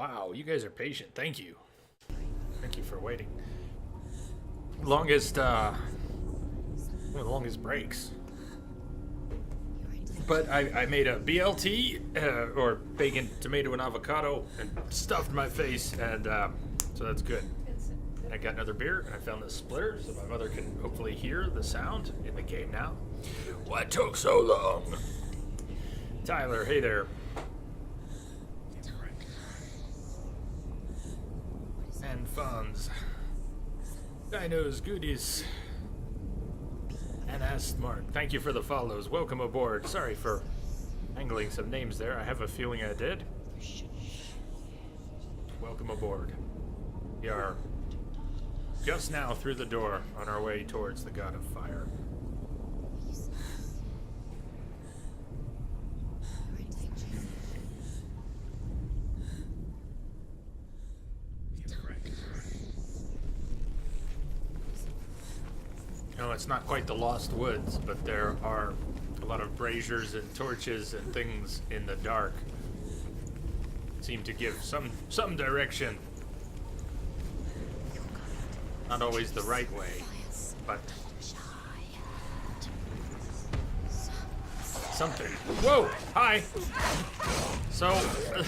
Wow, you guys are patient. Thank you. Thank you for waiting. Longest, one of the longest breaks. But I made a BLT, or bacon, tomato, and avocado, and stuffed my face, and so that's good. And I got another beer, and I found this splitter, so my mother can hopefully hear the sound in the game now. What took so long? Tyler, hey there. And Fonz. Dinos, goodies. And Astmark, thank you for the follows. Welcome aboard. Sorry for angling some names there. I have a feeling I did. Welcome aboard. We are just now through the door on our way towards the God of Fire. No, it's not quite the Lost Woods, but there are a lot of braziers and torches and things in the dark. Seem to give some direction. Not always the right way, but something. Whoa! Hi! So,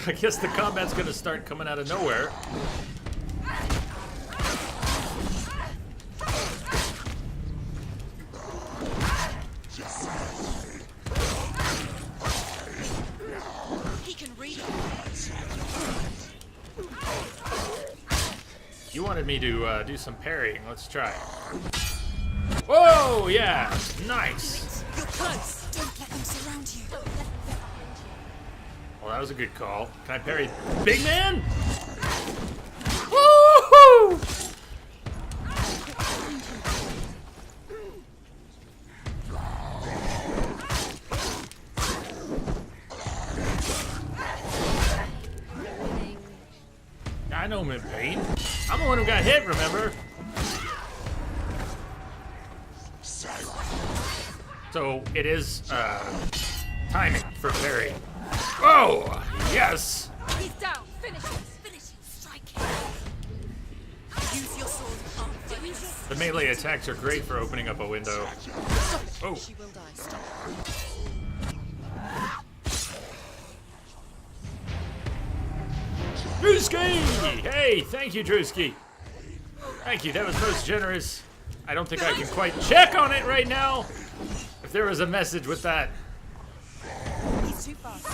I guess the combat's gonna start coming out of nowhere. You wanted me to do some parrying. Let's try it. Whoa! Yeah! Nice! You're close. Don't let them surround you. Well, that was a good call. Can I parry Big Man? Woohoo! I know I'm in pain. I'm the one who got hit, remember? So it is timing for parry. Oh, yes! He's down. Finish him. Finish him. Strike him. Use your sword. The melee attacks are great for opening up a window. Oh. She will die. Stop. Drewski! Hey, thank you, Drewski. Thank you, that was most generous. I don't think I can quite check on it right now. If there was a message with that. He's too fast.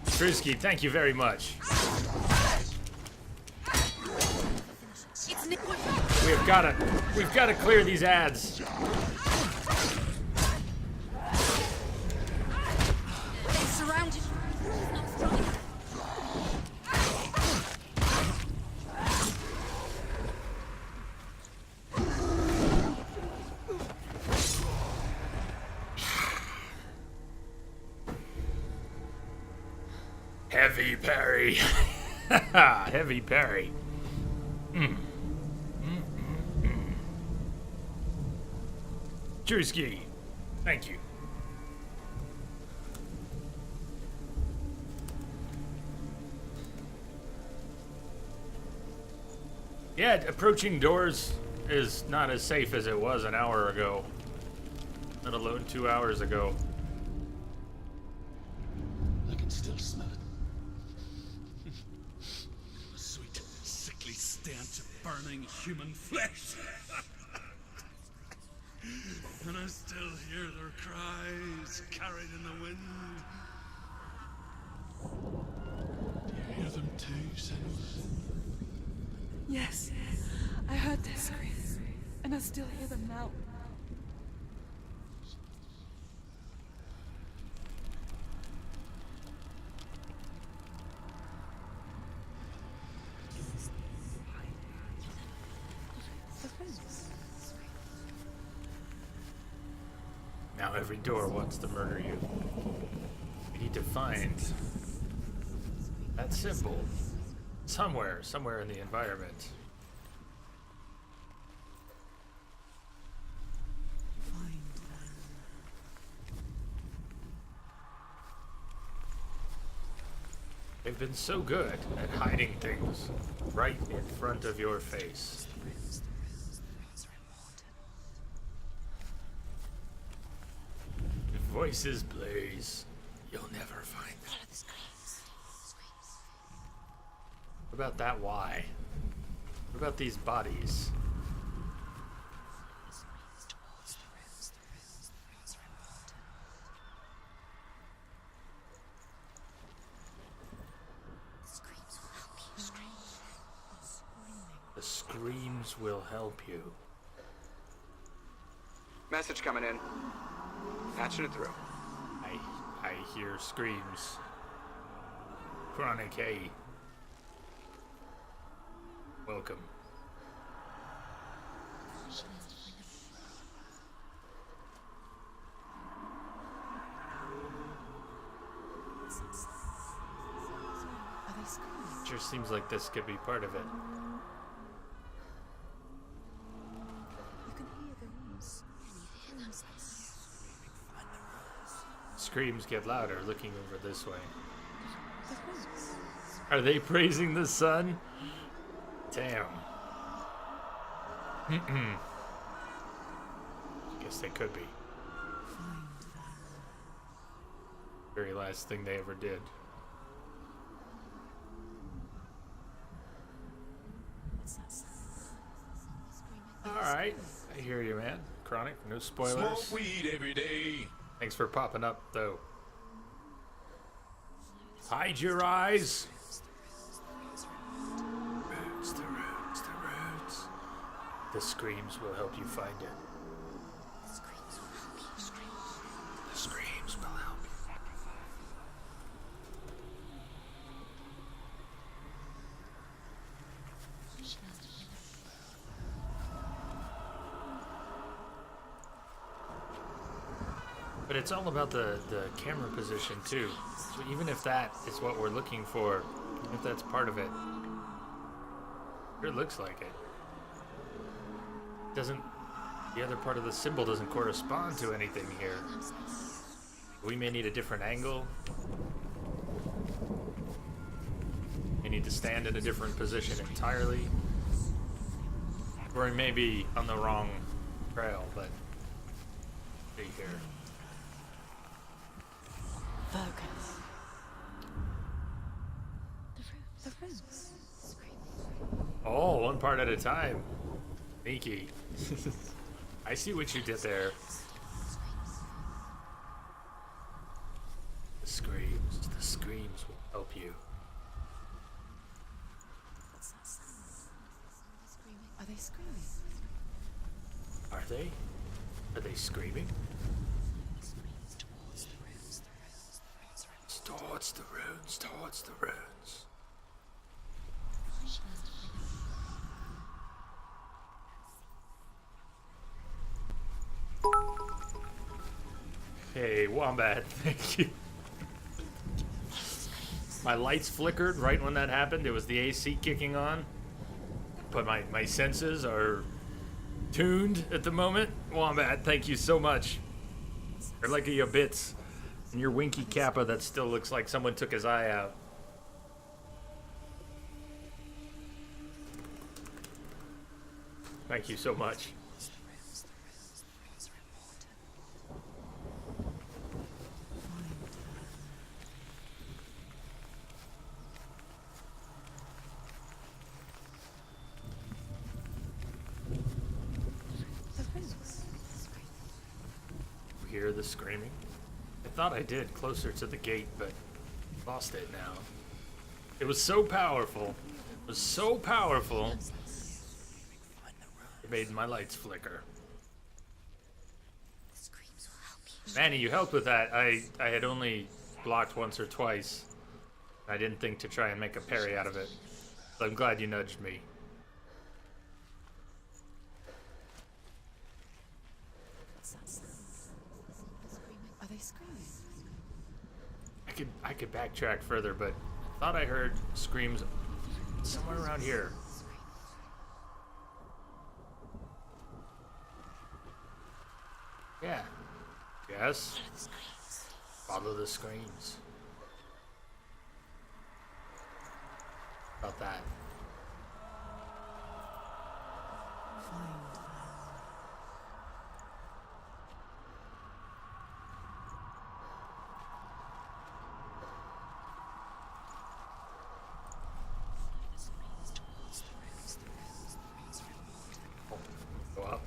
Drewski, thank you very much. We've gotta clear these ads. Surrounded. Heavy parry. Heavy parry. Drewski, thank you. Yeah, approaching doors is not as safe as it was an hour ago. Let alone 2 hours ago. I can still smell it. The sweet, sickly stench of burning human flesh. And I still hear their cries carried in the wind. Do you hear them too, Senua? Yes, I heard their screams, and I still hear them now. Now every door wants to murder you. We need to find that symbol somewhere in the environment. They've been so good at hiding things right in front of your face. If voices blaze, you'll never find them. Follow the screams. What about that why? What about these bodies? The screams will help you. Message coming in. Patching it through. I hear screams. Chronic A. Welcome. Are they screaming? Sure seems like this could be part of it. You can hear the rooms. Screams get louder looking over this way. The rooms. Are they praising the sun? Damn. Guess they could be. Very last thing they ever did. Alright, I hear you, man. Chronic, no spoilers. Smoke weed every day. Thanks for popping up, though. Hide your eyes. Roots, the roots, the roots. The screams will help you find it. The screams will help you. The screams will help you. But it's all about the camera position too. So even if that is what we're looking for, even if that's part of it, it looks like it. Doesn't the other part of the symbol doesn't correspond to anything here. We may need a different angle. We need to stand in a different position entirely. Or we may be on the wrong trail, but see here. Focus. The rooms. Oh, one part at a time. Sneaky. I see what you did there. The screams will help you. Are they screaming? Are they? Are they screaming? Towards the runes, towards the runes. Hey, Wombat, thank you. My lights flickered right when that happened. It was the AC kicking on. But my senses are tuned at the moment. Wombat, thank you so much. They're like your bits. And your winky kappa that still looks like someone took his eye out. Thank you so much. Hear the screaming? I thought I did closer to the gate, but lost it now. It was so powerful. It was so powerful. It made my lights flicker. Manny, you helped with that. I had only blocked once or twice. I didn't think to try and make a parry out of it. So I'm glad you nudged me. Are they screaming? I could backtrack further, but I thought I heard screams somewhere around here. Yeah. Yes. Follow the screams. about that. Go up.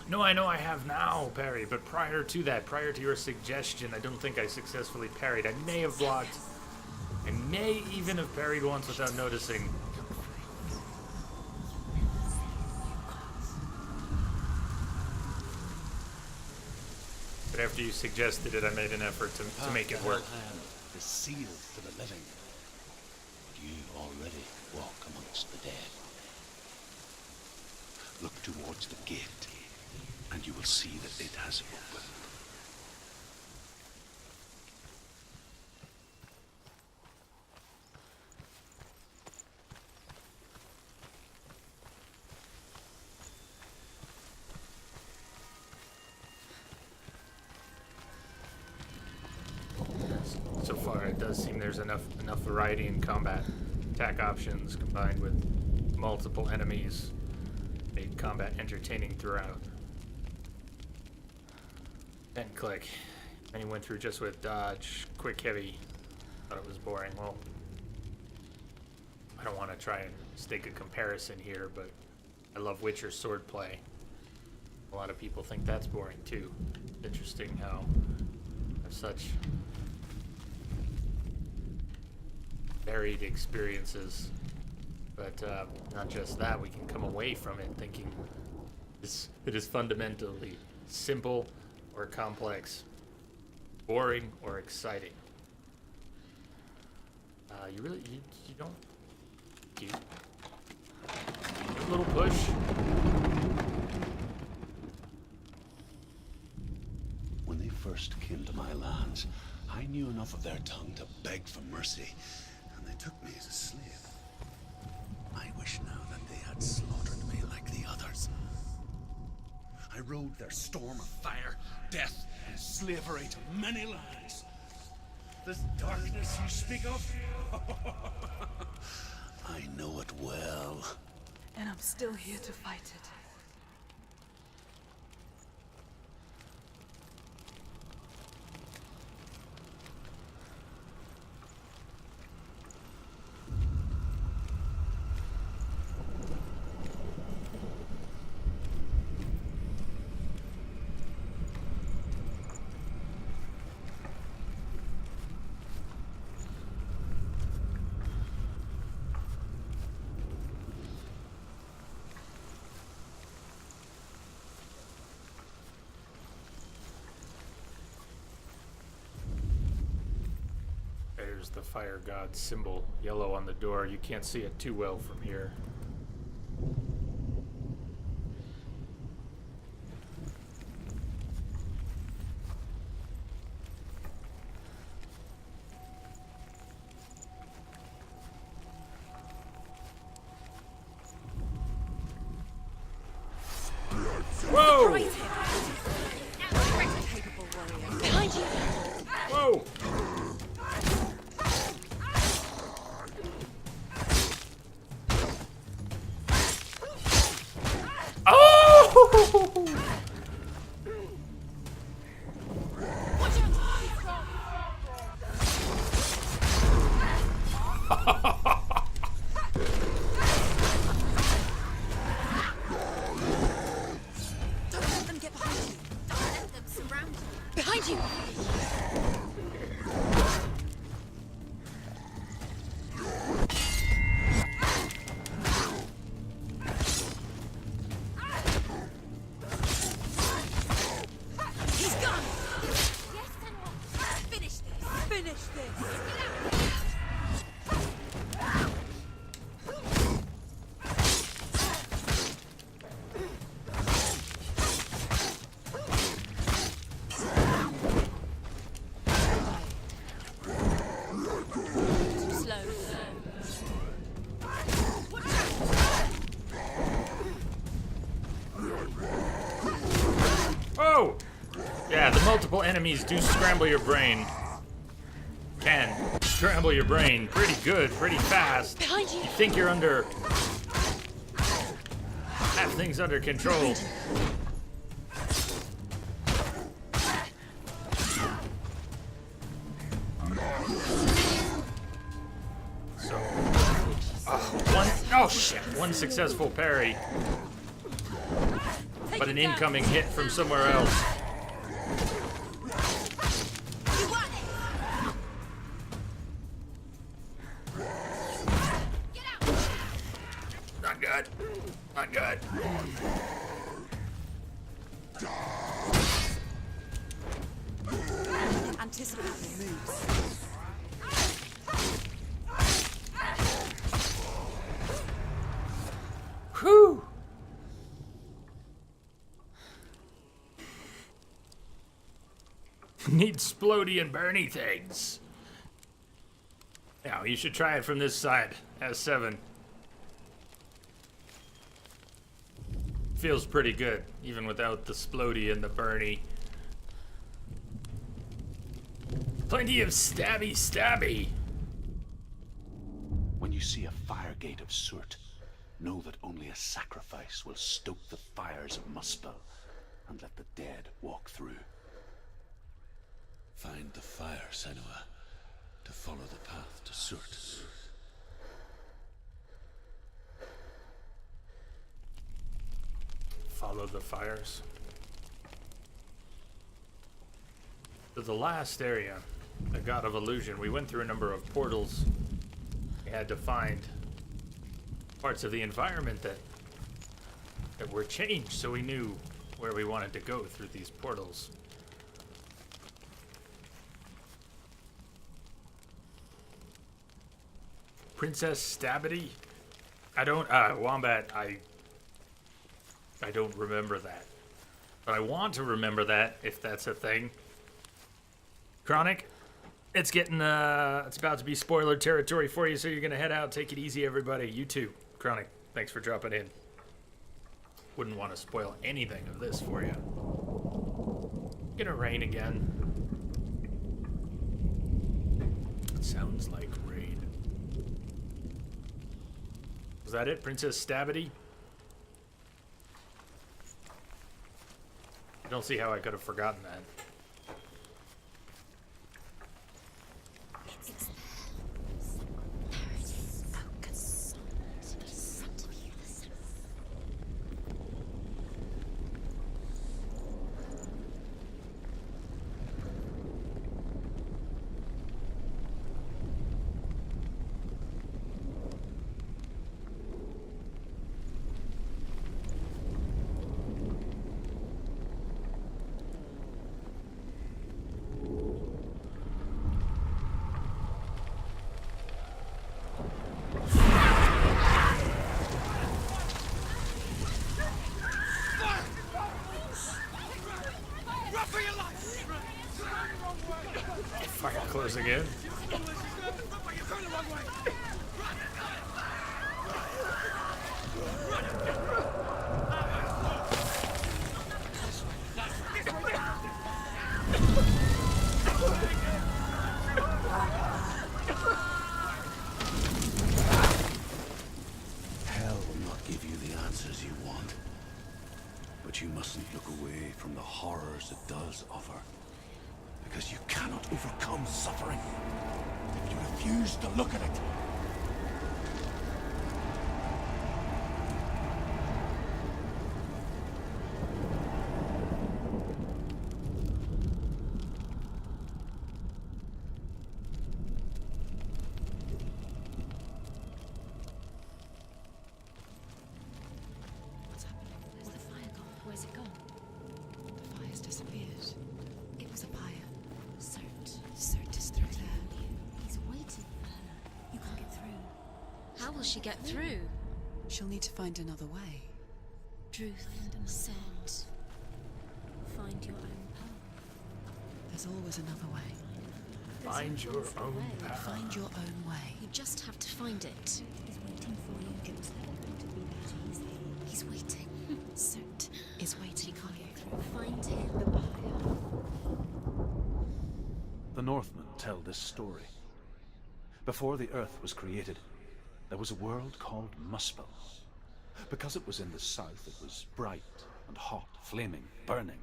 No, I know I have now, Perry, but prior to that, prior to your suggestion, I don't think I successfully parried. I may have blocked. I may even have parried once without noticing. But after you suggested it, I made an effort to make it work. Hand is sealed to the living. But you already walk amongst the dead. Look towards the gate, and you will see that it has opened. So far, it does seem there's enough variety in combat. Attack options combined with multiple enemies made combat entertaining throughout. Then click. And he went through just with dodge, quick, heavy. Thought it was boring. Well, I don't want to try and stake a comparison here, but I love Witcher swordplay. A lot of people think that's boring too. Interesting how there's such varied experiences, but not just that, we can come away from it thinking it is fundamentally simple or complex, boring or exciting. You don't a little push. When they first came to my lands, I knew enough of their tongue to beg for mercy, and they took me as a slave. I wish now that they had slaughtered me like the others. I rode their storm of fire, death, and slavery to many lands. This darkness you speak of, I know it well. And I'm still here to fight it. There's the fire god symbol, yellow on the door. You can't see it too well from here. Whoa! Capable warrior. Behind you! Whoa! Oh! Don't let them get behind you. Don't let them surround you. Behind you! He's gone! Yes, Senua. Finish this! Finish this! Too slow. Oh! Yeah, the multiple enemies do scramble your brain. scramble your brain pretty good, pretty fast. Behind you. You think you're under... have things under control. So... oh shit, one successful parry. But an incoming hit from somewhere else. You want it. Get out. Not good. Not good. Anticipate the moves. Whew. Need splody and burny things. Now, you should try it from this side. S7. Feels pretty good, even without the splody and the burny. Plenty of stabby. When you see a fire gate of soot, know that only a sacrifice will stoke the fires of Muspel and let the dead walk through. Find the fire, Senua, to follow the path to soot. Follow the fires. To the last area, the God of Illusion, we went through a number of portals. We had to find parts of the environment that were changed, so we knew where we wanted to go through these portals. Princess Stabity? Wombat, I don't remember that. But I want to remember that, if that's a thing. Chronic, it's getting, it's about to be spoiler territory for you, so you're gonna head out. Take it easy, everybody. You too. Chronic, thanks for dropping in. Wouldn't want to spoil anything of this for you. Gonna rain again. It sounds like rain. Was that it, Princess Stabity? I don't see how I could have forgotten that. It's there. There it is. Focus on it. In front of you. Listen. Fire closing in. Hell will not give you the answers you want. But you mustn't look away from the horrors it does offer. Because you cannot overcome suffering if you refuse to look at it. What's happening? Where's the fire gone? Where's it gone? The fire's disappeared. It was a pyre. Cert. Cert is through there. He's waiting for her. You can get through. How will she get through? She'll need to find another way. Truth said, find your own path. There's always another way. Find your own path. Find your own way. You just have to find it. He's waiting for you. It was never going to be that easy. He's waiting. Cert Is waiting for you. get through. Find him. The pyre. The Northmen tell this story. Before the Earth was created, there was a world called Muspel. Because it was in the south, it was bright and hot, flaming, burning.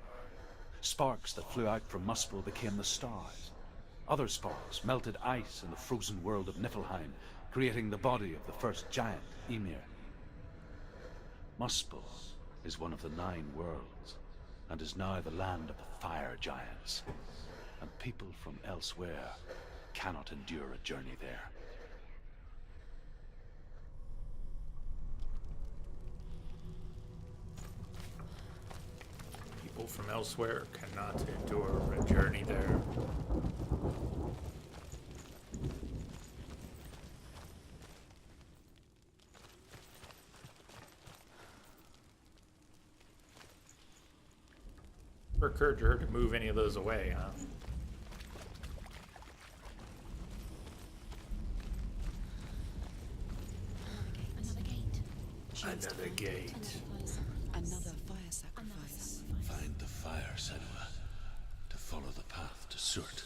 Sparks that flew out from Muspel became the stars. Other sparks melted ice in the frozen world of Niflheim, creating the body of the first giant, Ymir. Muspel is one of the 9 worlds, and is now the land of the fire giants. And people from elsewhere cannot endure a journey there. People from elsewhere cannot endure a journey there. Never occurred to her to move any of those away, huh? Another gate. Another gate. Another fire sacrifice. Find the fire, Senua, to follow the path to Surt.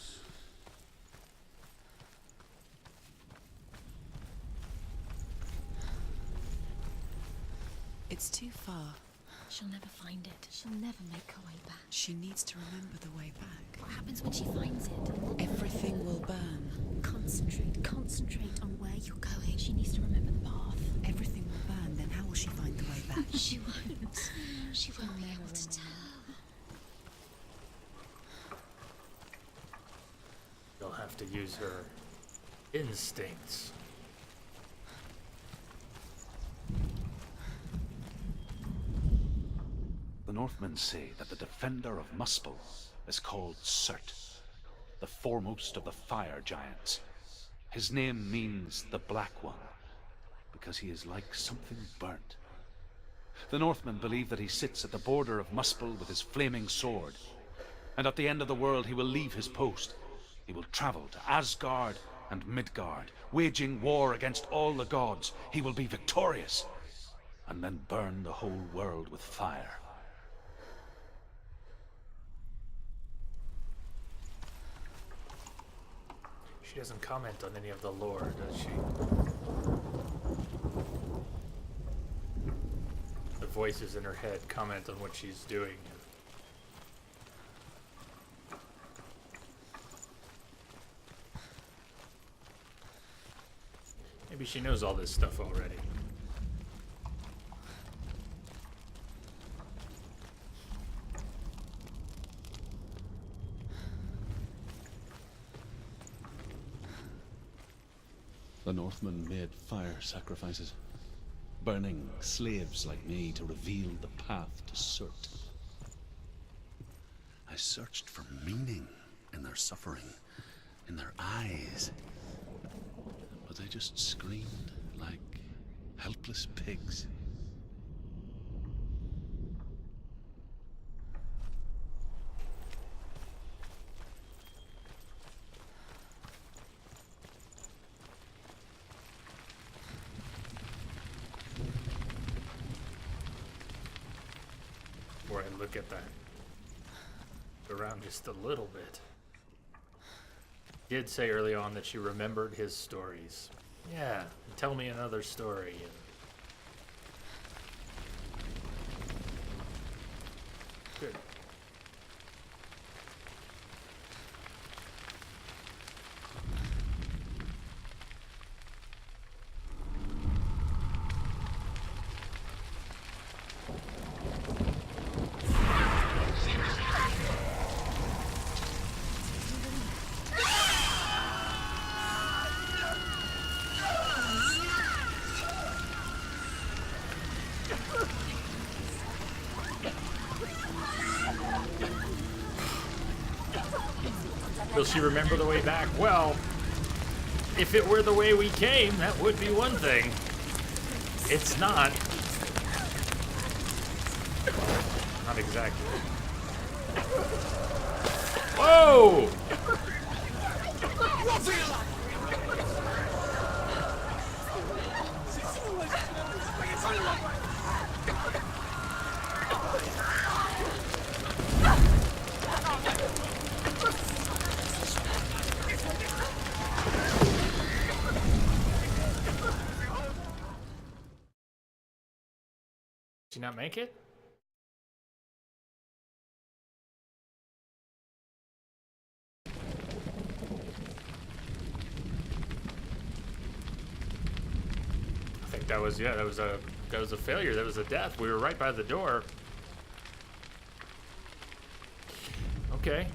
It's too far. She'll never find it. She'll never make her way back. She needs to remember the way back. What happens when she finds it? Everything will burn. Concentrate on where you're going. She needs to remember the path. Everything will burn, then how will she find the way back? She won't. She won't be able to tell. You'll have to use her instincts. The Northmen say that the defender of Muspel is called Surt, the foremost of the fire giants. His name means the Black One, because he is like something burnt. The Northmen believe that he sits at the border of Muspel with his flaming sword, and at the end of the world he will leave his post. He will travel to Asgard and Midgard, waging war against all the gods. He will be victorious, and then burn the whole world with fire. She doesn't comment on any of the lore, does she? The voices in her head comment on what she's doing. Maybe she knows all this stuff already. The Northmen made fire sacrifices, burning slaves like me to reveal the path to Surt. I searched for meaning in their suffering, in their eyes, but they just screamed like helpless pigs. Before I look at that around just a little bit. Did say early on that she remembered his stories. Yeah, tell me another story. Good. Will she remember the way back? Well, if it were the way we came, that would be one thing. It's not. Not exactly. Whoa! Did you not make it? I think that was, yeah, that was a failure. That was a death. We were right by the door. Okay.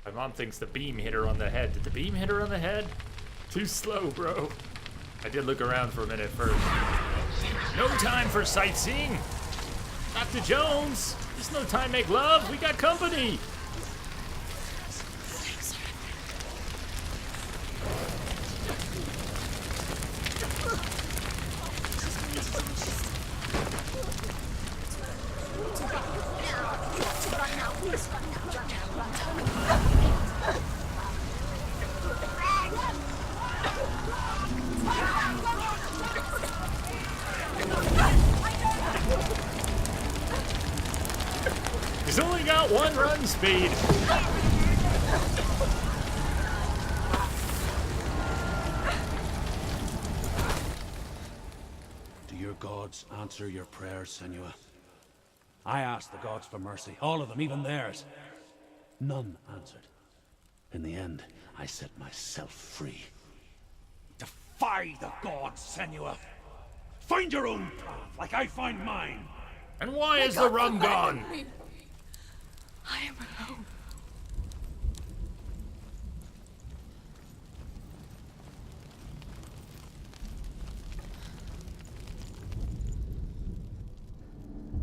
My mom thinks the beam hit her on the head. Did the beam hit her on the head? Too slow, bro. I did look around for a minute first. No time for sightseeing. Dr. Jones, there's no time to make love. We got company. He's only got one run speed. Do your gods answer your prayers, Senua? I asked the gods for mercy, all of them, even theirs. None answered. In the end, I set myself free. Defy the gods, Senua! Find your own path, like I find mine! And why is the rum gone? I am alone.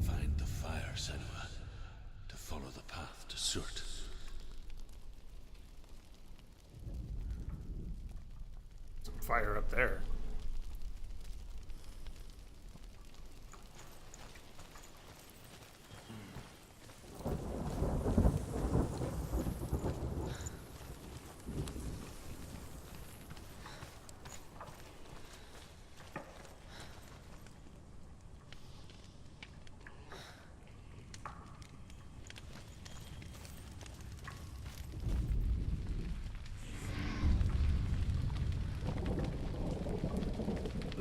Find the fire, Senua, to follow the path to Surt. Some fire up there.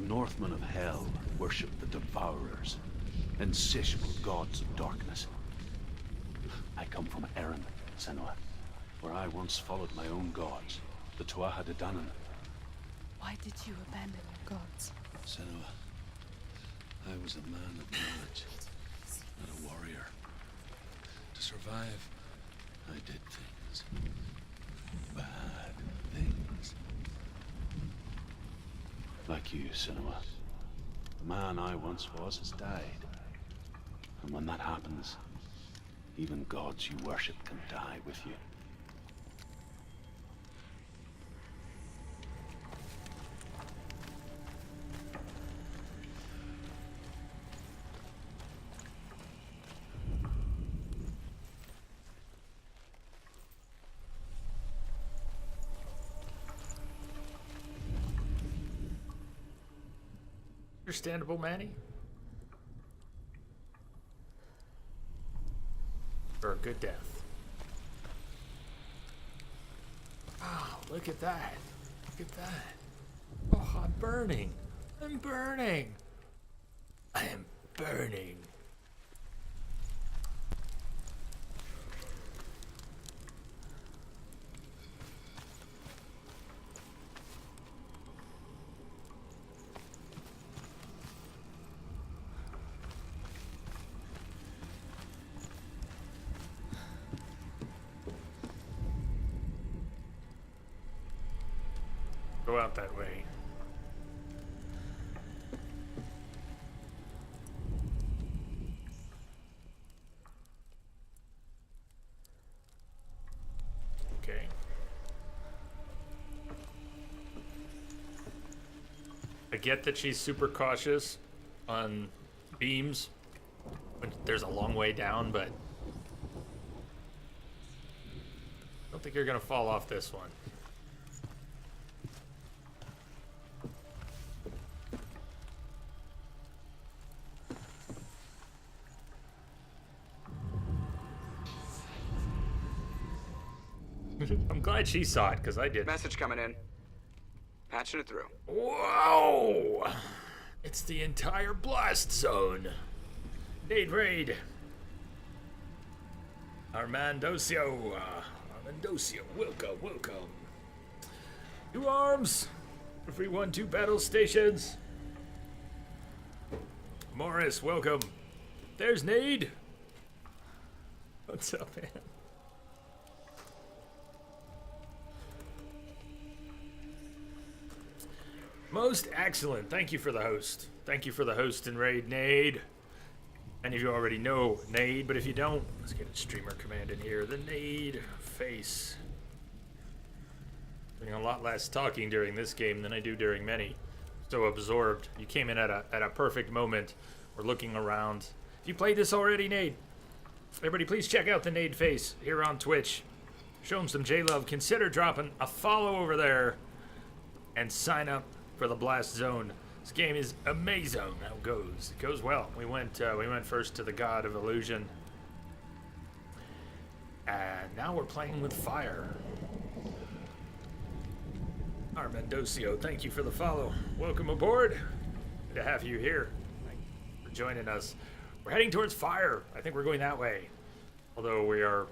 Northmen of Hell worship the Devourers, insatiable gods of darkness. I come from Erin, Senua, where I once followed my own gods, the Tuatha De Danann. Why did you abandon your gods? Senua, I was a man of knowledge, not a warrior. To survive, I did things. Bad things. Like you, Senua. The man I once was has died. And when that happens, even gods you worship can die with you. Understandable, Manny. For a good death. Oh, look at that. Look at that. Oh, I'm burning. I'm burning. I am burning. Go out that way. Okay. I get that she's super cautious on beams when there's a long way down, but I don't think you're gonna fall off this one. I'm glad she saw it, because I did. Message coming in. Patching it through. Whoa! It's the entire blast zone. Nade raid. Armandocio. Armandocio, welcome. Two arms. If we won 2 battle stations. Morris, welcome. There's Nade. What's up, man? Most excellent. Thank you for the host. Thank you for the host and raid, Nade. Many of you already know Nade, but if you don't, let's get a streamer command in here. The Nade face. Doing a lot less talking during this game than I do during many. So absorbed. You came in at a perfect moment. We're looking around. If you played this already, Nade, everybody please check out the Nade face here on Twitch. Show him some J-Love. Consider dropping a follow over there and sign up for the Blast Zone. This game is amazing how it goes. It goes well. We went first to the God of Illusion. And now we're playing with fire. Armandocio, thank you for the follow. Welcome aboard. Good to have you here. Thank you for joining us. We're heading towards fire. I think we're going that way. Although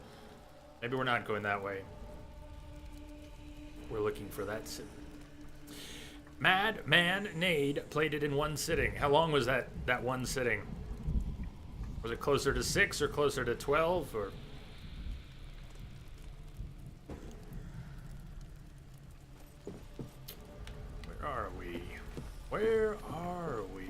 maybe we're not going that way. We're looking for that city. Madman Nade played it in one sitting. How long was that one sitting? Was it closer to 6 or closer to 12 or? Where are we? Where are we?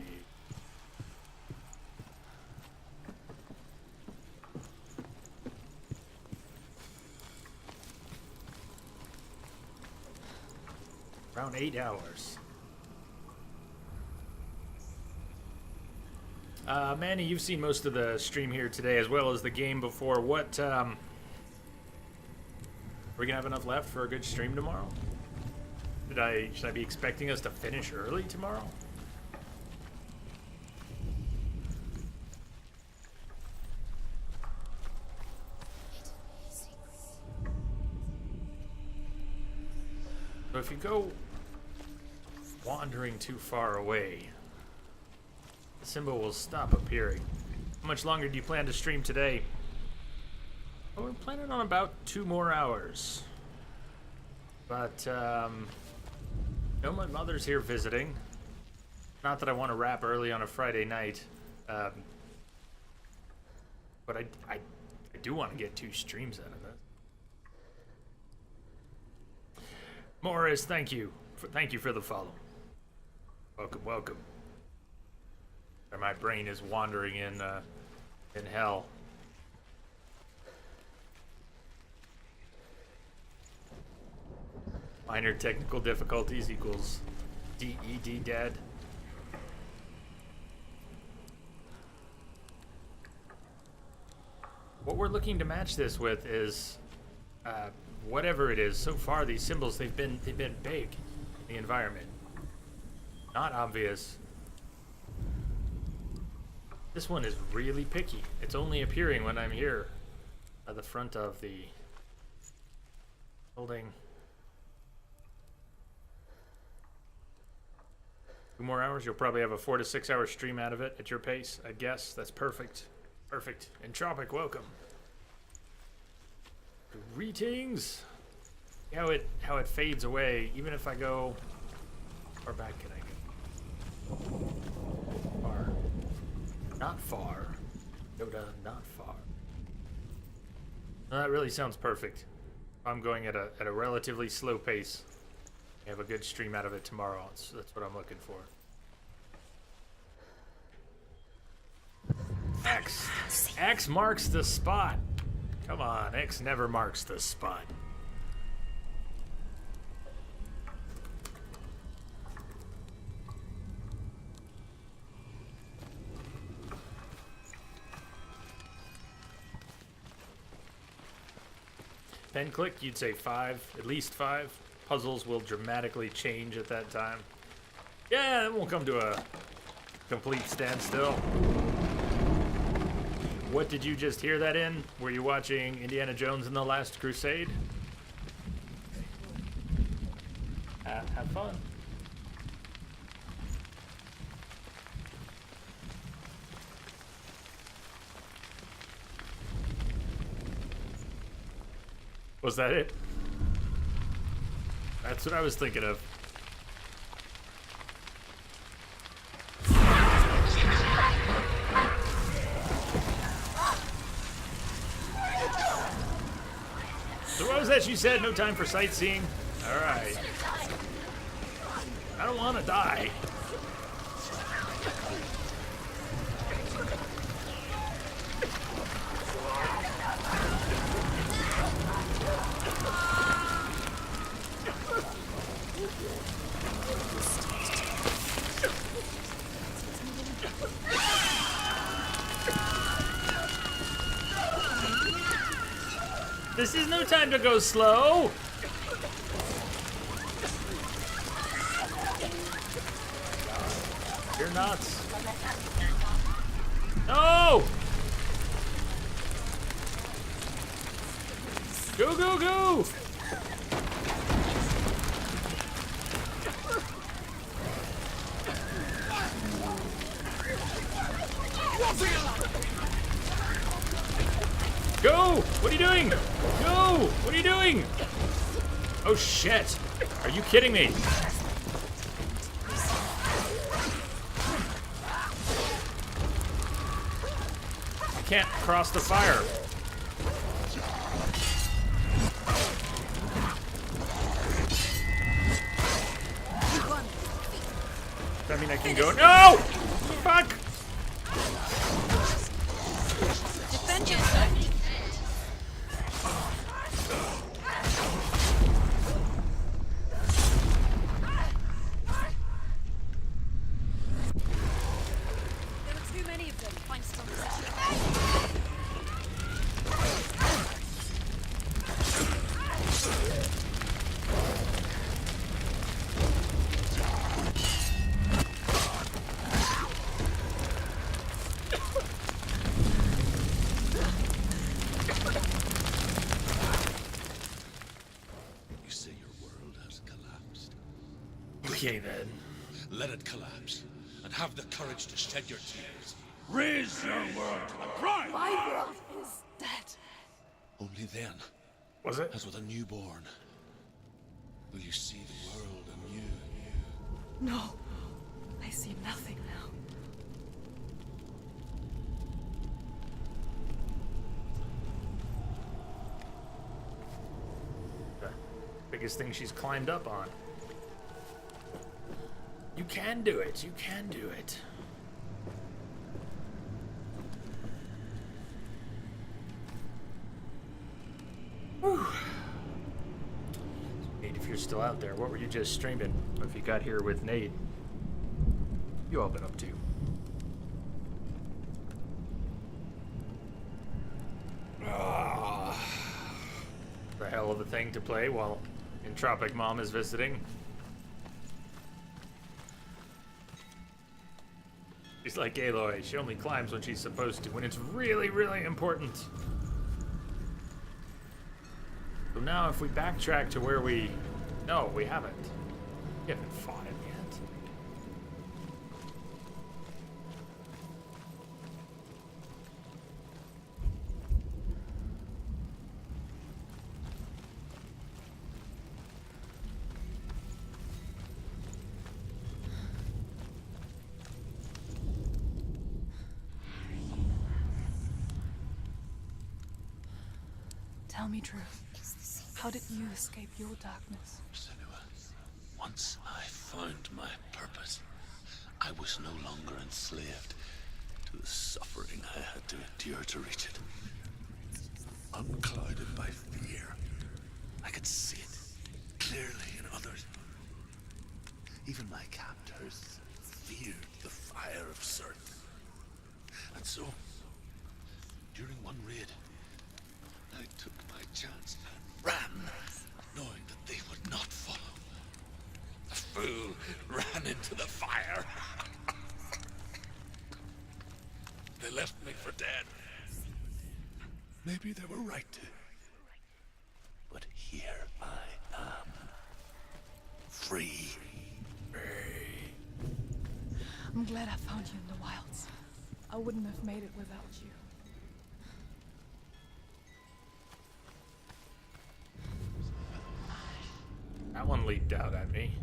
Around 8 hours. Manny, you've seen most of the stream here today as well as the game before. What, are we gonna have enough left for a good stream tomorrow? Should I be expecting us to finish early tomorrow? So if you go wandering too far away, the symbol will stop appearing. How much longer do you plan to stream today? Well, we're planning on about 2 more hours. But, my mother's here visiting. Not that I want to wrap early on a Friday night. But I do want to get 2 streams out of it. Morris, thank you. Thank you for the follow. Welcome. My brain is wandering in hell. Minor technical difficulties equals DED dead. What we're looking to match this with is whatever it is. So far, these symbols they've been big in the environment. Not obvious. This one is really picky. It's only appearing when I'm here at the front of the building. 2 more hours, you'll probably have a 4 to 6 hour stream out of it at your pace, I guess. That's perfect. Perfect. Entropic, welcome. Greetings. How it fades away, even if I go. How far back can I go? Far. Not far. Yoda, not far. No, that really sounds perfect. I'm going at a relatively slow pace. Have a good stream out of it tomorrow. That's what I'm looking for. X marks the spot. Come on, X never marks the spot. Pen click, you'd say 5, at least 5. Puzzles will dramatically change at that time. Yeah, it won't come to a complete standstill. What did you just hear that in? Were you watching Indiana Jones and the Last Crusade? Have fun. Was that it? That's what I was thinking of. So what was that she said? No time for sightseeing? Alright. I don't want to die. This is no time to go slow. You're nuts. No! Go, go, go! Go! What are you doing? Go! What are you doing? Oh shit! Are you kidding me? I can't cross the fire. Does that mean I can go? No! Fuck! Defend yourself. There were too many of them. Find some. You say your world has collapsed. Okay then. Let it collapse, and have the courage to shed your tears. Raise your world to the prime! My world is dead. Only then, Was it? as with a newborn, will you see the world anew. No, I see nothing now. The biggest thing she's climbed up on. You can do it. You can do it. Whew. Nate, if you're still out there, what were you just streaming? Or if you got here with Nate, you all been up to? The hell of a thing to play while Entropic Mom is visiting. She's like Aloy, she only climbs when she's supposed to, when it's really, really important. So now if we backtrack to where we... No, we haven't. We haven't fought him yet. Tell me truth. How did you escape your darkness? Senua, once I found my purpose, I was no longer enslaved to the suffering I had to endure to reach it. Unclouded by fear, I could see it clearly in others. Even my captors feared the fire of Certain. And so, during one raid, I took my chance and ran, knowing that they would not follow. The fool ran into the fire. They left me for dead. Maybe they were right to. But here I am. Free. I'm glad I found you in the wilds. I wouldn't have made it without you. That one leaped out at me.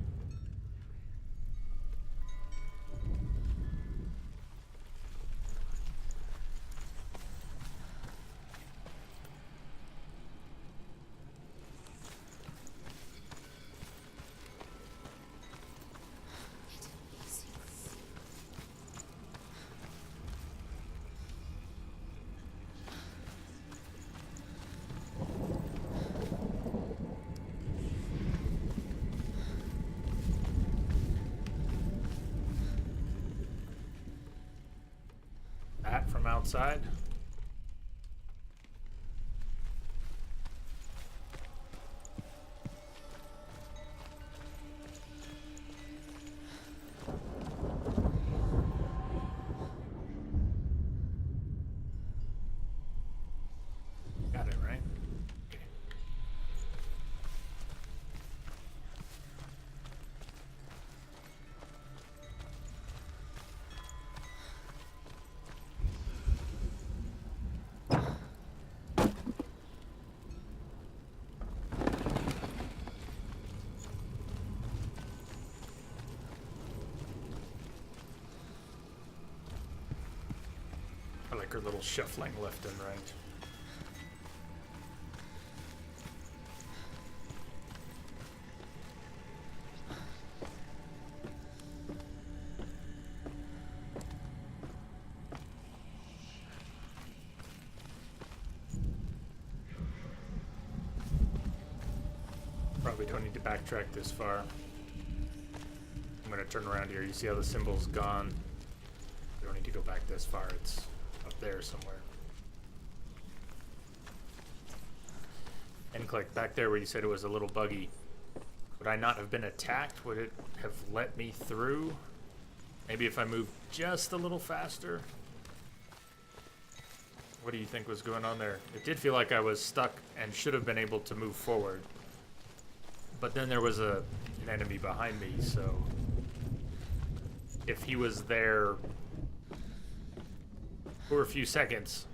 That from outside. Got it, right? Okay. I like her little shuffling left and right. Probably don't need to backtrack this far. I'm gonna turn around here. You see how the symbol's gone? We don't need to go back this far. It's up there somewhere. And click back there where you said it was a little buggy. Would I not have been attacked? Would it have let me through? Maybe if I moved just a little faster? What do you think was going on there? It did feel like I was stuck and should have been able to move forward. But then there was an enemy behind me, so if he was there for a few seconds,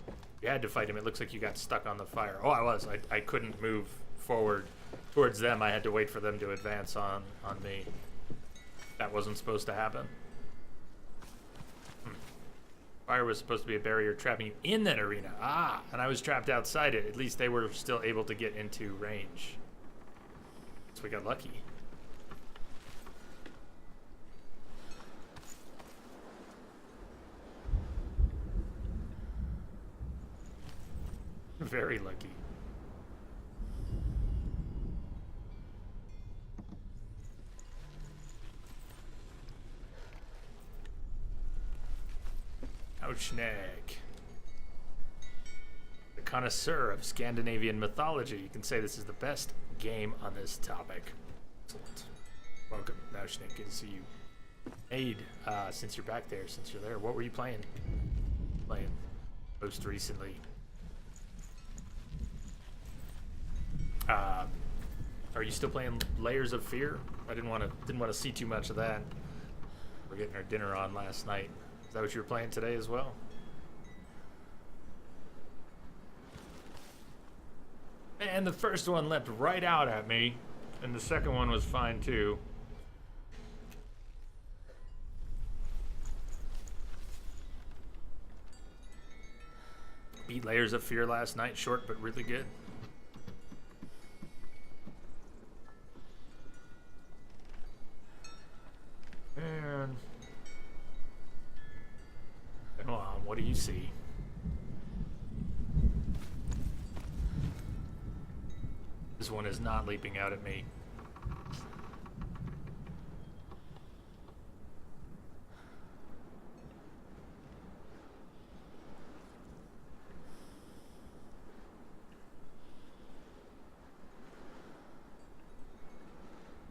you had to fight him. It looks like you got stuck on the fire. Oh, I was. I couldn't move forward towards them. I had to wait for them to advance on me. That wasn't supposed to happen. Fire was supposed to be a barrier trapping you in that arena. Ah, and I was trapped outside it. At least they were still able to get into range. So we got lucky. Very lucky. Ouchneck. The connoisseur of Scandinavian mythology. You can say this is the best game on this topic. Excellent. Welcome, Ouchneck. Good to see you. Aid, since you're back there, since you're there, what were you playing? Most recently. Are you still playing Layers of Fear? I didn't want to see too much of that. We're getting our dinner on last night. Is that what you were playing today as well? And the first one leapt right out at me, and the second one was fine too. Beat Layers of Fear last night, short but really good. And hold on, what do you see? This one is not leaping out at me.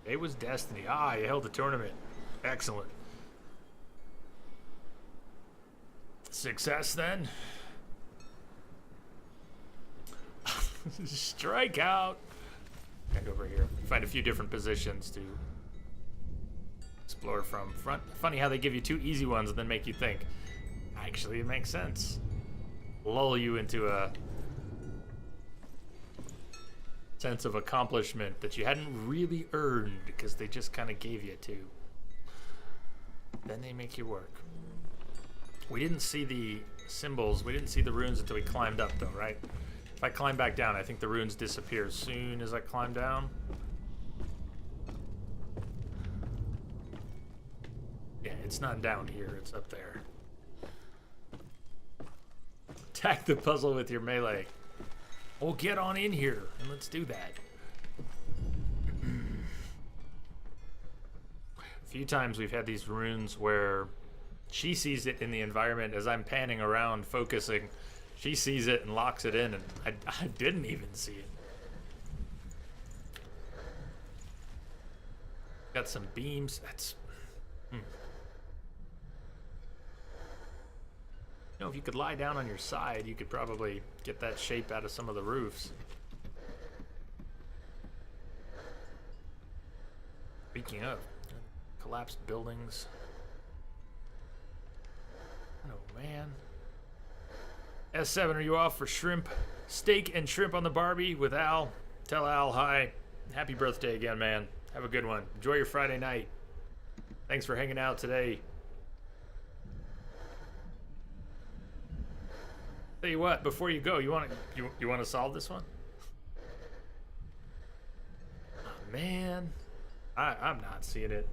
It was Destiny. Ah, you held the tournament. Excellent. Success then? Strike out. Back over here. Find a few different positions to explore from. Front. Funny how they give you two easy ones and then make you think. Actually, it makes sense. Lull you into a sense of accomplishment that you hadn't really earned because they just kind of gave you to. Then they make you work. We didn't see the symbols, we didn't see the runes until we climbed up though, right? If I climb back down, I think the runes disappear as soon as I climb down. Yeah, it's not down here, it's up there. Attack the puzzle with your melee. Well, get on in here and let's do that. A few times we've had these runes where she sees it in the environment as I'm panning around focusing. She sees it and locks it in, and I didn't even see it. Got some beams. That's... You know, if you could lie down on your side, you could probably get that shape out of some of the roofs. Speaking of, collapsed buildings. Oh, man. S7, are you off for shrimp? Steak and shrimp on the Barbie with Al. Tell Al hi. Happy birthday again, man. Have a good one. Enjoy your Friday night. Thanks for hanging out today. Tell you what, before you go, you want to solve this one? Oh, man, I'm not seeing it.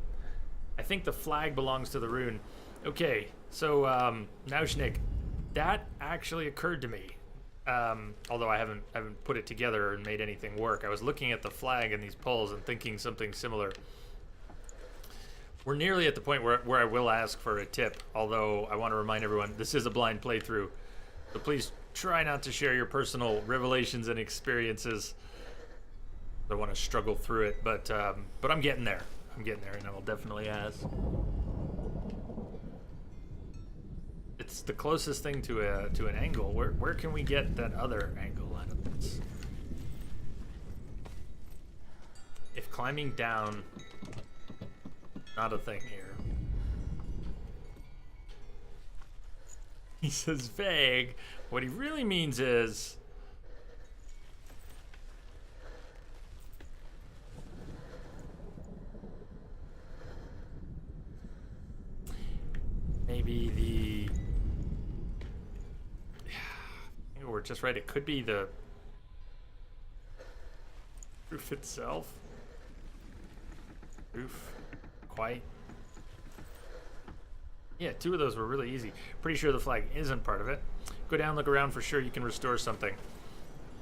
I think the flag belongs to the rune. Okay, so Naushnik, that actually occurred to me. Although I haven't put it together and made anything work. I was looking at the flag and these poles and thinking something similar. We're nearly at the point where I will ask for a tip, although I want to remind everyone this is a blind playthrough. So please try not to share your personal revelations and experiences. I want to struggle through it, but I'm getting there. I'm getting there, and I will definitely ask. It's the closest thing to an angle. Where can we get that other angle out of this? If climbing down, not a thing here. He says vague. What he really means is maybe the I think we're just right. It could be the roof itself. Roof, quite. Yeah, two of those were really easy. Pretty sure the flag isn't part of it. Go down, look around for sure you can restore something.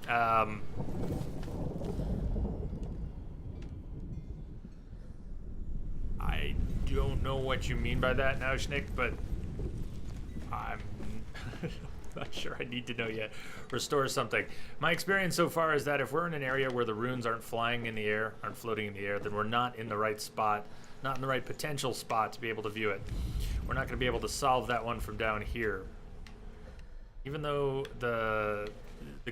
I don't know what you mean by that now, Schnick, but I'm not sure I need to know yet. Restore something. My experience so far is that if we're in an area where the runes aren't flying in the air, aren't floating in the air, then we're not in the right spot, not in the right potential spot to be able to view it. We're not going to be able to solve that one from down here. Even though the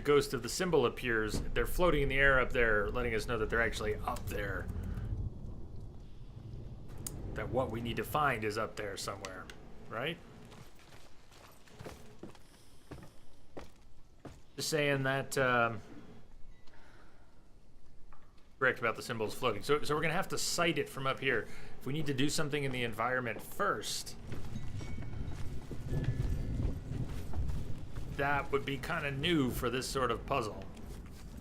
ghost of the symbol appears, they're floating in the air up there, letting us know that they're actually up there. That what we need to find is up there somewhere, right? Just saying that, correct about the symbols floating. So we're going to have to sight it from up here. If we need to do something in the environment first, that would be kind of new for this sort of puzzle.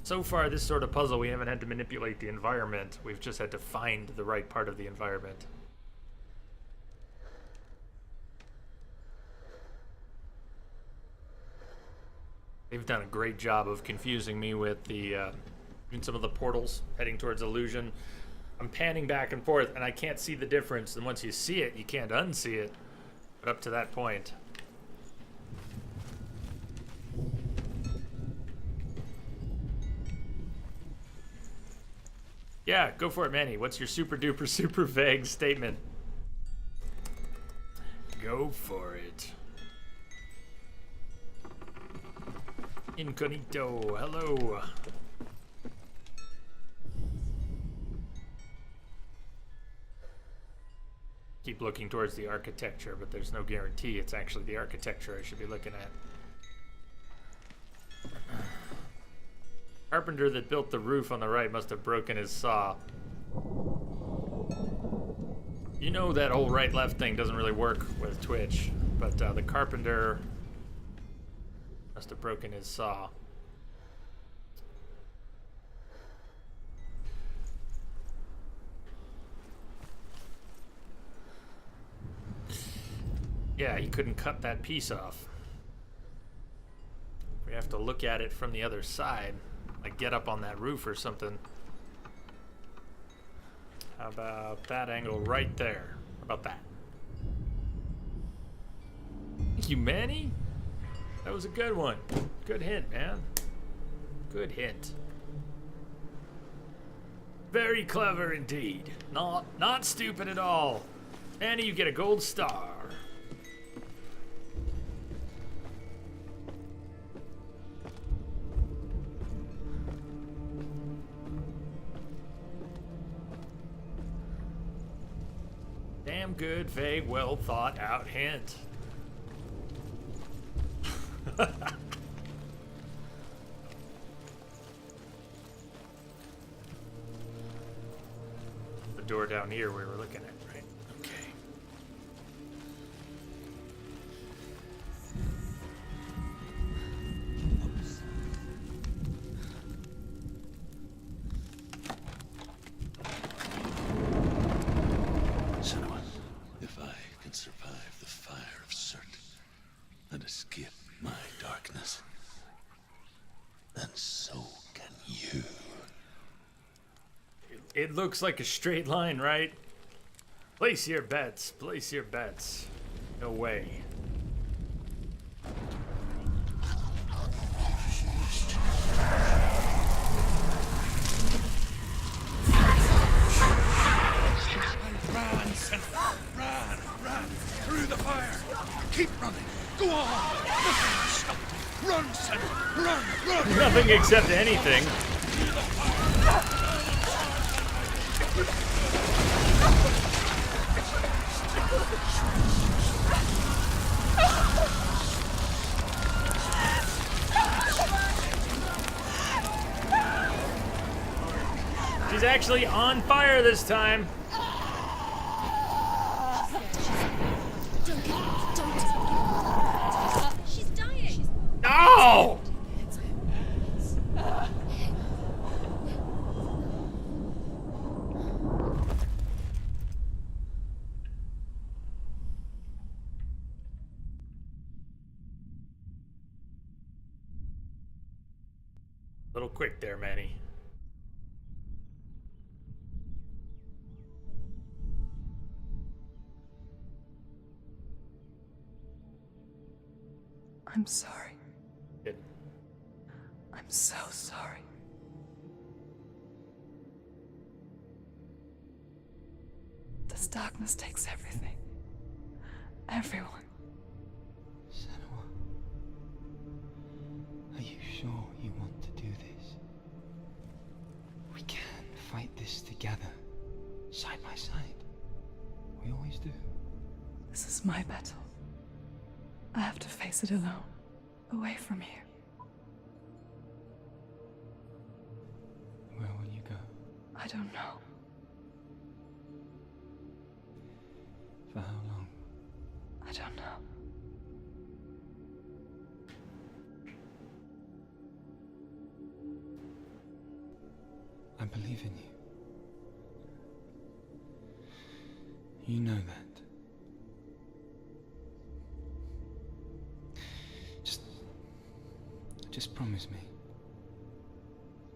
So far, this sort of puzzle, we haven't had to manipulate the environment. We've just had to find the right part of the environment. They've done a great job of confusing me with the in some of the portals heading towards Illusion. I'm panning back and forth, and I can't see the difference. And once you see it, you can't unsee it. But up to that point, yeah, go for it, Manny. What's your super duper super vague statement? Go for it. Incognito, hello. Keep looking towards the architecture, but there's no guarantee it's actually the architecture I should be looking at. Carpenter that built the roof on the right must have broken his saw. You know that whole right-left thing doesn't really work with Twitch, but the carpenter must have broken his saw. Yeah, he couldn't cut that piece off. We have to look at it from the other side, like get up on that roof or something. How about that angle right there? How about that? Thank you, Manny. That was a good one. Good hint, man. Good hint. Very clever indeed. Not stupid at all. Manny, you get a gold star. Damn good, vague, well thought out hint. The door down here we were looking at, right? Okay. Senua, if I can survive the fire of Cert and escape my darkness, then so can you. It looks like a straight line, right? Place your bets. Place your bets. No way. Run, Senua! Run! Through the fire! Keep running! Go on! Nothing will stop you! Run, Senua! Run! Nothing except anything. She's actually on fire this time. Don't. She's dying. No! A little quick there, Manny. I'm sorry. Good. I'm so sorry. This darkness takes everything. Everyone. Senua, are you sure you want to do this? We can fight this together, side by side. We always do. This is my battle. I have to face it alone, away from here. Where will you go? I don't know. For how long? I don't know. I believe in you. You know that. Just promise me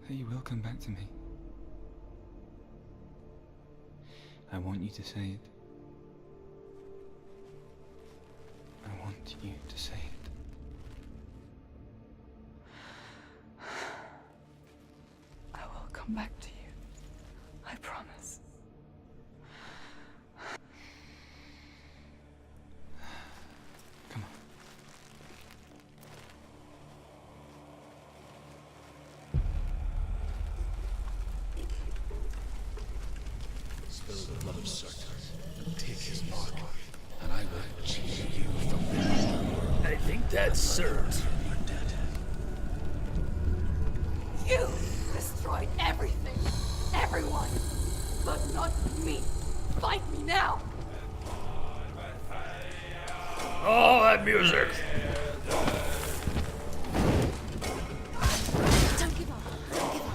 that you will come back to me. I want you to say it. I want you to say it. I will come back to you. I promise. Come on. Spill the blood of Cert and take his mark, and I will cheer you from the I think that's Cert. You're dead. You! me! Fight me now! Oh, that music! Don't give up. Don't give up.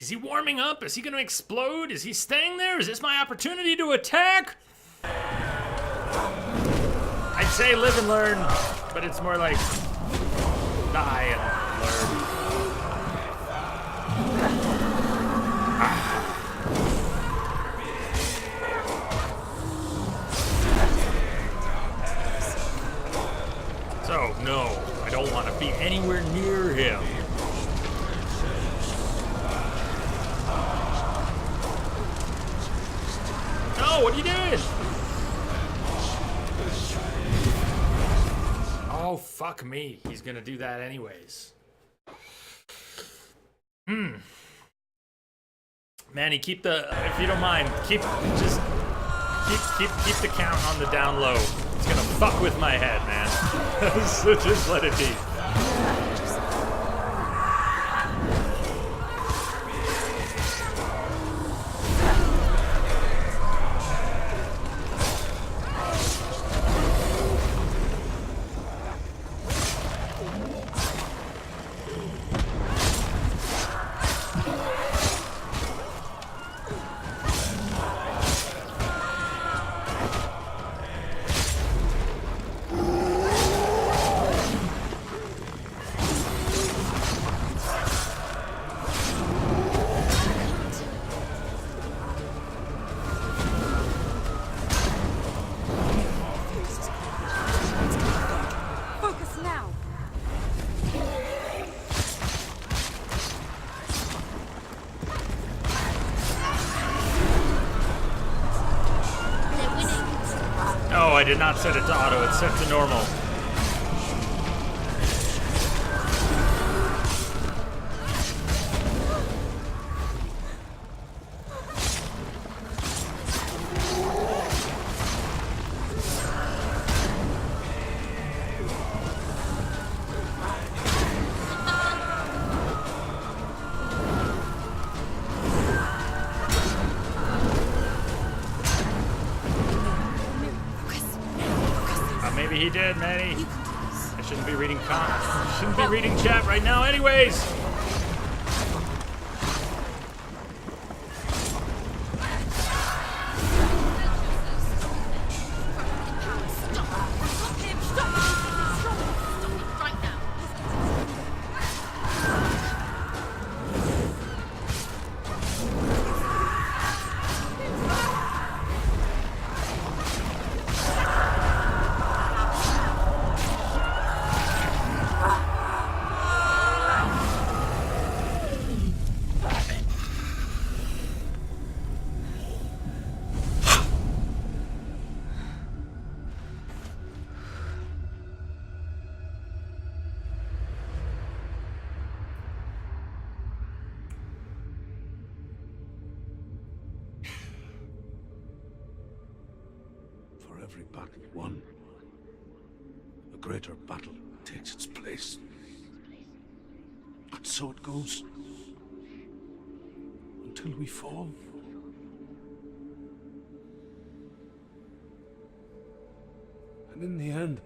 Is he warming up? Is he gonna explode? Is he staying there? Is this my opportunity to attack? I'd say live and learn, but it's more like die and learn. So, no, I don't want to be anywhere near him. No, what are you doing? Oh, fuck me. He's gonna do that anyways. Manny, keep the, if you don't mind, keep the count on the down low. It's gonna fuck with my head, man. So just let it be. Focus now! They're winning. No, I did not set it to auto. It's set to normal. Maybe he did, Manny. I shouldn't be reading comments. Shouldn't be reading chat right now anyways. Right now. For every battle won, a greater battle takes its place. And so it goes. Until we fall. And in the end,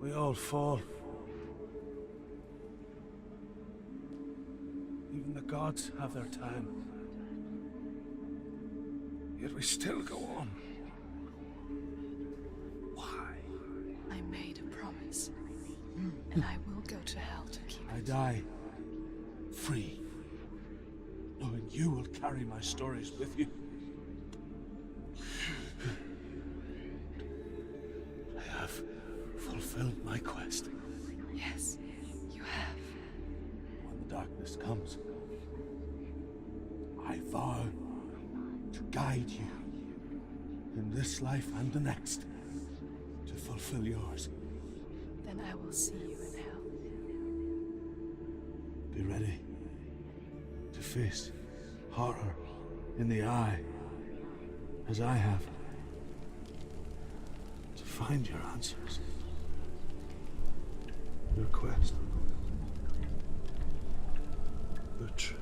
we all fall. Even the gods have their time. Yet we still go on. Why? I made a promise, and I will go to hell to keep I it. die free, knowing you will carry my stories with you. I have fulfilled my quest. Yes, you have. darkness comes, I vow to guide you in this life and the next to fulfill yours. Then I will see you in hell. Be ready to face horror in the eye, as I have, to find your answers. Your quest. The truth.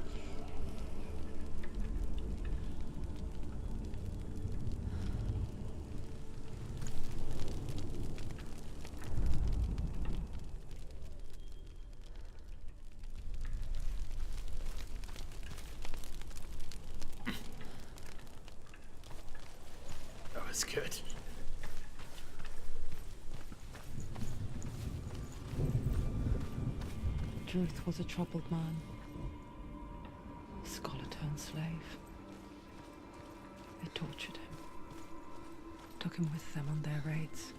That was good. Truth was a troubled man, a scholar turned slave. They tortured him, took him with them on their raids,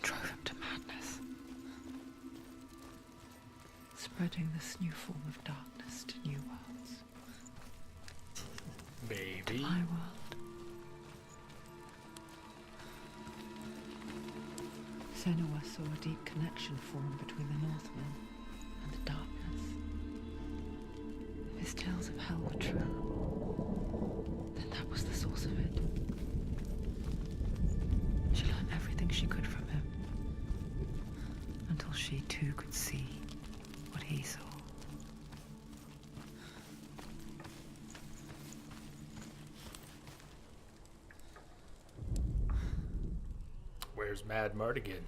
drove him to madness, spreading this new form of darkness to new worlds. Baby. My world. Senua saw a deep connection form between the Northmen and the darkness. If his tales of hell were true, then that was the source of it. She learned everything she could from him, until she too could see what he saw. Where's Mad Mardigan?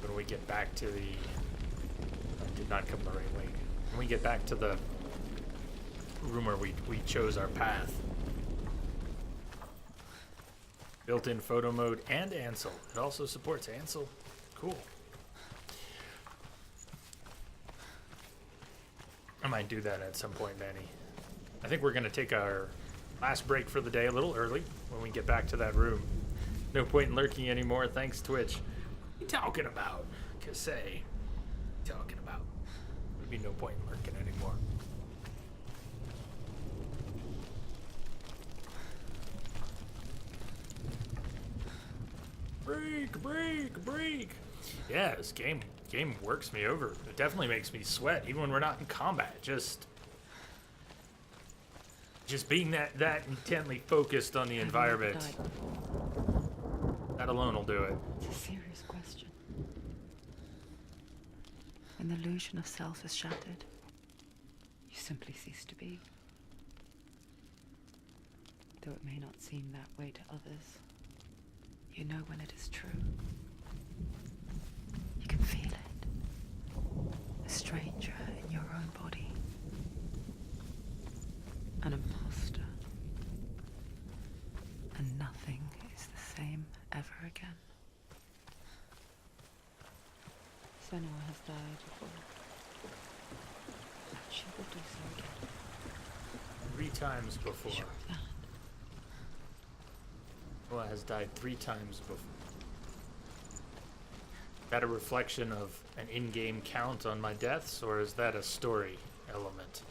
When we get back to the... I did not come the right way. When we get back to the room where we chose our path. Built-in photo mode and Ansel. It also supports Ansel. Cool. I might do that at some point, Danny. I think we're going to take our last break for the day a little early when we get back to that room. No point in lurking anymore. Thanks, Twitch. What are you talking about? Cassay. Talking about. There'd be no point in lurking anymore. Break. Yeah, this game works me over. It definitely makes me sweat, even when we're not in combat. Just being that intently focused on the environment. That alone will do it. It's a serious question. When the illusion of self is shattered, you simply cease to be. Though it may not seem that way to others, you know when it is true. You can feel it. A stranger in your own body. An imposter. And nothing is the same ever again. Senua has died before. And she will do so again. 3 times before. Sure of that. Noah has died 3 times before. Is that a reflection of an in-game count on my deaths, or is that a story element?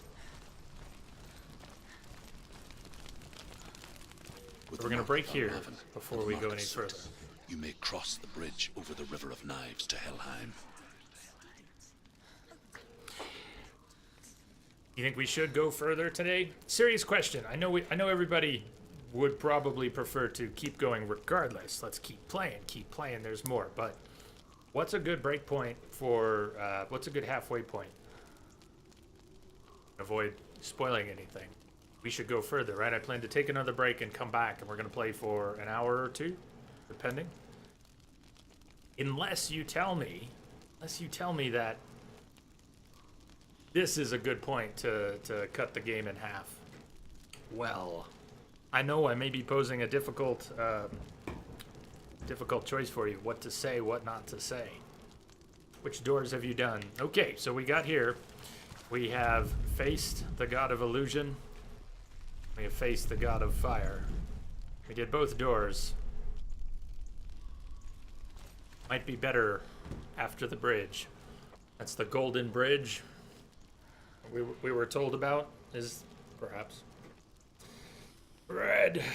So we're going to break here before we go any further. You may cross the bridge over the River of Knives to Helheim. You think we should go further today? Serious question. I know everybody would probably prefer to keep going regardless. Let's keep playing. There's more. But what's a good break point for, what's a good halfway point? Avoid spoiling anything. We should go further, right? I plan to take another break and come back, and we're going to play for an hour or 2, depending. Unless you tell me that this is a good point to cut the game in half. Well, I know I may be posing a difficult choice for you. What to say, what not to say. Which doors have you done? Okay, so we got here. We have faced the god of illusion. We have faced the god of fire. We did both doors. Might be better after the bridge. That's the golden bridge we were told about, is perhaps. Red.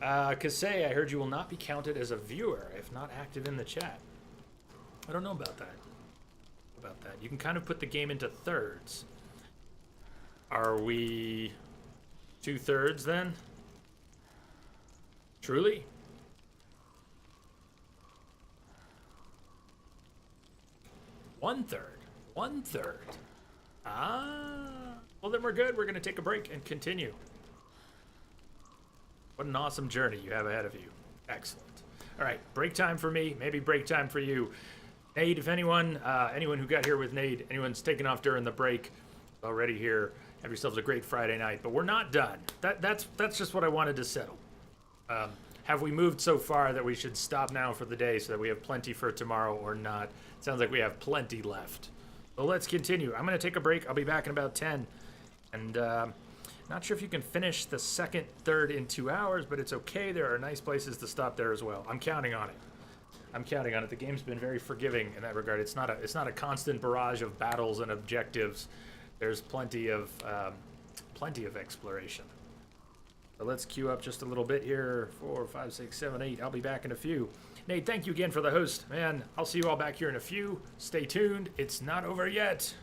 Kasei, I heard you will not be counted as a viewer if not active in the chat. I don't know about that. You can kind of put the game into thirds. Are we 2/3 then? Truly? One third. Ah. Well, then we're good. We're going to take a break and continue. What an awesome journey you have ahead of you. Excellent. All right, break time for me. Maybe break time for you. Nade, if anyone who got here with Nade, anyone's taken off during the break, already here, have yourselves a great Friday night. But we're not done. That's just what I wanted to settle. Have we moved so far that we should stop now for the day so that we have plenty for tomorrow or not? Sounds like we have plenty left. So let's continue. I'm going to take a break. I'll be back in about 10. And not sure if you can finish the second third in 2 hours, but it's okay. There are nice places to stop there as well. I'm counting on it. The game's been very forgiving in that regard. It's not a constant barrage of battles and objectives. There's plenty of exploration. So let's queue up just a little bit here. 4, 5, 6, 7, 8. I'll be back in a few. Nate, thank you again for the host. Man, I'll see you all back here in a few. Stay tuned. It's not over yet.